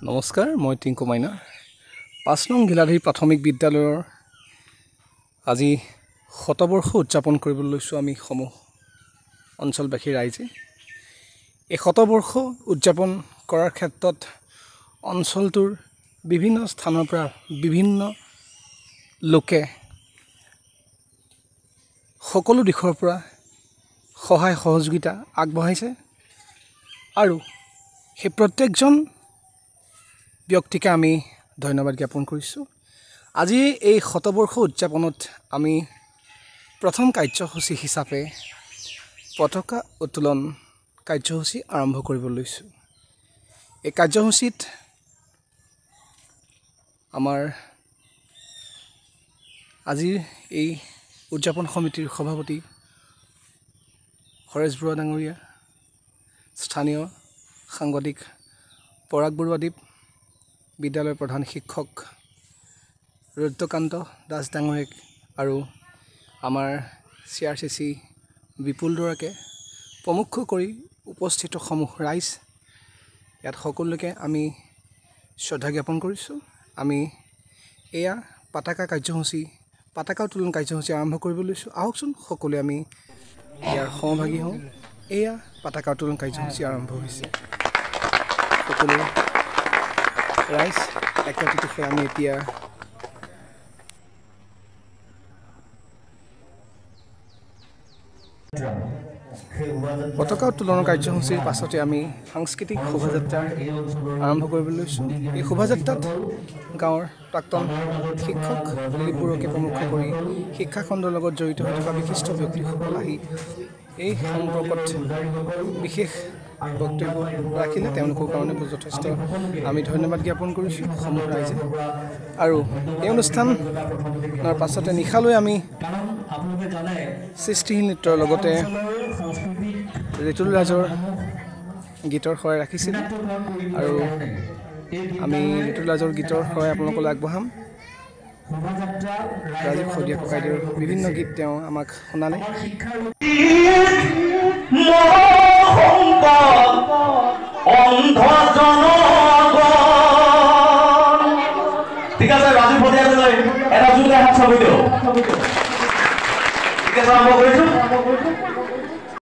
নমস্কাৰ, মই টিংকু মাইনা। ৫ নং গিলাধী প্ৰাথমিক বিদ্যালয়ৰ আজি শতবৰ্ষ উদযাপন কৰিবলৈ লৈছোঁ আমি সমূহ অঞ্চলবাসী ৰাইজে। এই শতবৰ্ষ উদযাপন কৰাৰ ক্ষেত্ৰত অঞ্চলটোৰ বিভিন্ন স্থানৰ পৰা বিভিন্ন লোকে সকলো দিশৰ পৰা সহায় সহযোগিতা আগবঢ়াইছে আৰু সেই প্ৰত্যেকজন ব্যক্তিকে আমি ধন্যবাদ জ্ঞাপন কৰিছোঁ। আজি এই শতবৰ্ষ উদযাপনত আমি প্ৰথম কাৰ্যসূচী হিচাপে পতাকা উত্তোলন কাৰ্যসূচী আৰম্ভ কৰিব লৈছোঁ। এই কাৰ্যসূচীত আমাৰ আজিৰ এই উদযাপন সমিতিৰ সভাপতি হৰেশ বৰুৱা ডাঙৰীয়া, স্থানীয় সাংবাদিক পৰাগ বৰুৱাদেৱ, বিদ্যালয়ৰ প্ৰধান শিক্ষক ৰুদ্ৰকান্ত দাস ডাঙৰীয়াক আৰু আমাৰ CRCC বিপুল দৰাকে প্ৰমুখ কৰি উপস্থিত সমূহ ৰাইজ, ইয়াত সকলোকে আমি শ্ৰদ্ধা জ্ঞাপন কৰিছোঁ। আমি এয়া পতাকা উত্তোলন কাৰ্যসূচী আৰম্ভ কৰিব লৈছোঁ। আহকচোন সকলোৱে আমি ইয়াৰ সহভাগী হওঁ। এয়া পতাকা উত্তোলন কাৰ্যসূচী আৰম্ভ হৈছে। সকলো ৰাইজ একত্ৰিত হৈ আমি এতিয়া পতাকা উত্তোলনৰ কাৰ্যসূচীৰ পাছতে আমি সাংস্কৃতিক শোভাযাত্ৰা আৰম্ভ কৰিবলৈ লৈছোঁ। এই শোভাযাত্ৰাত গাঁৱৰ প্ৰাক্তন শিক্ষক লিপবোৰকে প্ৰমুখ কৰি শিক্ষাখণ্ডৰ লগত জড়িত হৈ থকা বিশিষ্ট ব্যক্তিসকল আহি এই সম্পৰ্কত বিশেষ বক্তব্য ৰাখিলে। তেওঁলোকৰ কাৰণে যথেষ্ট আমি ধন্যবাদ জ্ঞাপন কৰিছোঁ সমূহ ৰাইজে। আৰু এই অনুষ্ঠানৰ পাছতে নিশালৈ আমি সৃষ্টিশীল নৃত্যৰ লগতে ঋতুল ৰাজৰ গীতৰ শৰাই ৰাখিছিলোঁ আৰু আমি ঋতুল ৰাজৰ গীতৰ শৰাই আপোনালোকলৈ আগবঢ়াম। ৰাজীৱ শদিয়া ককাইদেউৰ বিভিন্ন গীত তেওঁ আমাক শুনালে। ঠিক আছে, ৰাজীৱ শদিয়ালৈ এটা জোৰদাৰ হাত চাব দিয়ক। ঠিক আছে, আৰম্ভ কৰিছোঁ।